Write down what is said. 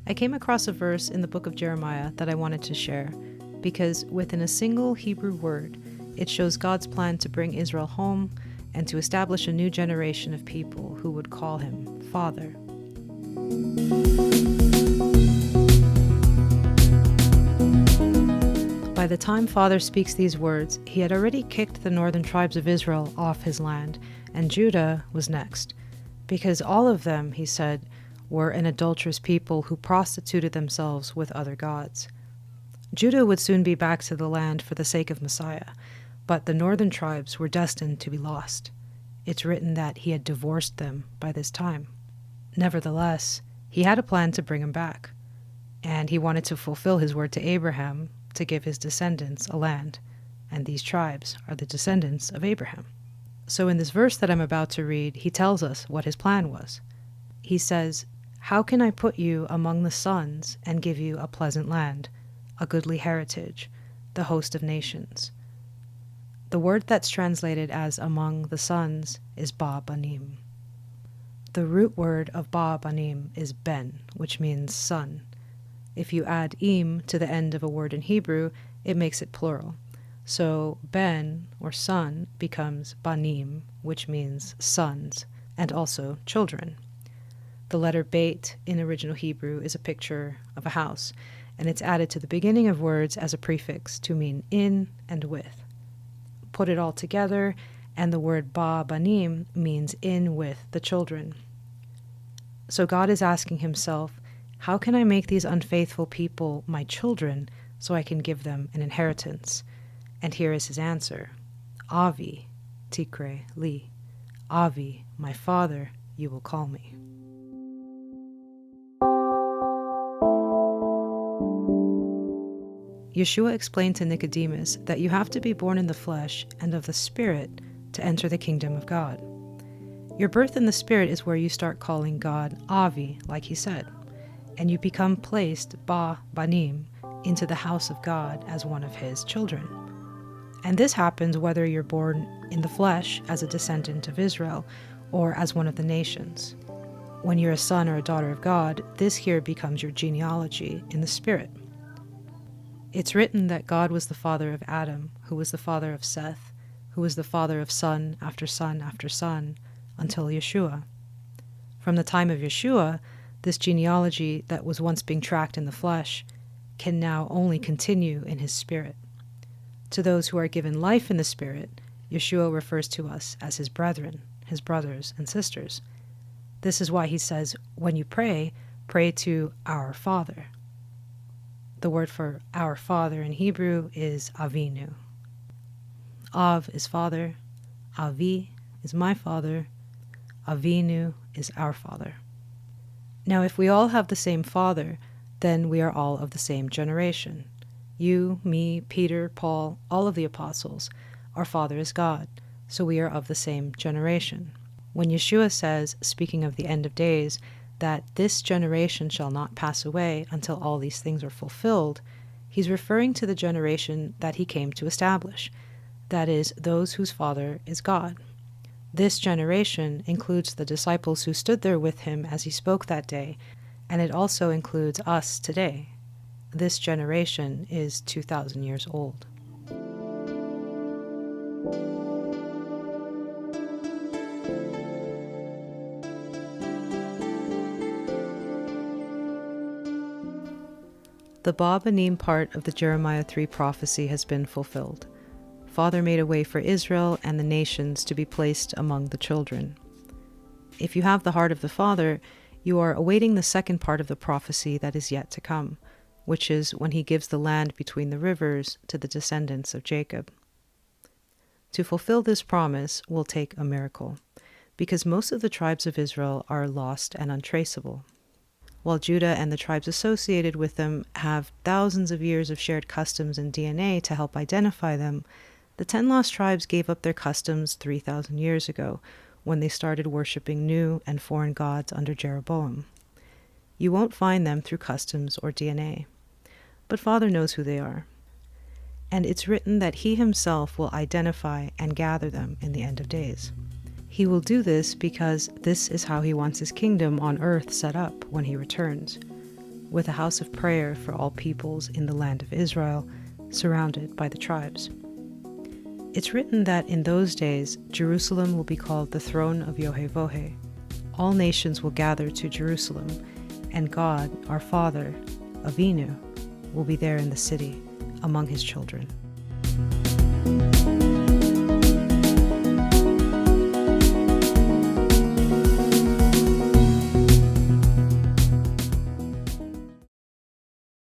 I came across a verse in the book of Jeremiah that I wanted to share, because within a single Hebrew word, it shows God's plan to bring Israel home and to establish a new generation of people who would call him Father. By the time Father speaks these words, he had already kicked the northern tribes of Israel off his land, and Judah was next, because all of them, he said, were an adulterous people who prostituted themselves with other gods. Judah would soon be back to the land for the sake of Messiah, but the northern tribes were destined to be lost. It's written that he had divorced them by this time. Nevertheless, he had a plan to bring them back, and he wanted to fulfill his word to Abraham to give his descendants a land, and these tribes are the descendants of Abraham. So in this verse that I'm about to read, he tells us what his plan was. He says, "How can I put you among the sons and give you a pleasant land, a goodly heritage, the host of nations?" The word that's translated as among the sons is BaBanim. The root word of BaBanim is ben, which means son. If you add im to the end of a word in Hebrew, it makes it plural. So ben, or son, becomes banim, which means sons, and also children. The letter beit in original Hebrew is a picture of a house, and it's added to the beginning of words as a prefix to mean in and with. Put it all together, and the word BaBanim means in with the children. So God is asking himself, how can I make these unfaithful people my children so I can give them an inheritance? And here is his answer. Avi, tikre li. Avi, my father, you will call me. Jeschua explained to Nicodemus that you have to be born in the flesh and of the Spirit to enter the kingdom of God. Your birth in the Spirit is where you start calling God Avi, like he said, and you become placed, BaBanim, into the house of God as one of his children. And this happens whether you're born in the flesh as a descendant of Israel or as one of the nations. When you're a son or a daughter of God, this here becomes your genealogy in the Spirit. It's written that God was the father of Adam, who was the father of Seth, who was the father of son after son after son, until Jeschua. From the time of Jeschua, this genealogy that was once being tracked in the flesh can now only continue in his spirit. To those who are given life in the Spirit, Jeschua refers to us as his brethren, his brothers and sisters. This is why he says, when you pray, pray to our Father. The word for our Father in Hebrew is Avinu. Av is father, Avi is my father, Avinu is our Father. Now if we all have the same Father, then we are all of the same generation. You, me, Peter, Paul, all of the apostles, our Father is God, so we are of the same generation. When Jeschua says, speaking of the end of days, that this generation shall not pass away until all these things are fulfilled, he's referring to the generation that he came to establish, that is, those whose Father is God. This generation includes the disciples who stood there with him as he spoke that day, and it also includes us today. This generation is 2,000 years old. The BaBanim part of the Jeremiah 3 prophecy has been fulfilled. Father made a way for Israel and the nations to be placed among the children. If you have the heart of the Father, you are awaiting the second part of the prophecy that is yet to come, which is when he gives the land between the rivers to the descendants of Jacob. To fulfill this promise will take a miracle, because most of the tribes of Israel are lost and untraceable. While Judah and the tribes associated with them have thousands of years of shared customs and DNA to help identify them, the 10 lost tribes gave up their customs 3,000 years ago, when they started worshiping new and foreign gods under Jeroboam. You won't find them through customs or DNA, but Father knows who they are. And it's written that he himself will identify and gather them in the end of days. He will do this because this is how he wants his kingdom on earth set up when he returns. with a house of prayer for all peoples in the land of Israel, surrounded by the tribes. It's written that in those days Jerusalem will be called the throne of Yehovah. All nations will gather to Jerusalem, and God, our Father, Avinu, will be there in the city, among his children.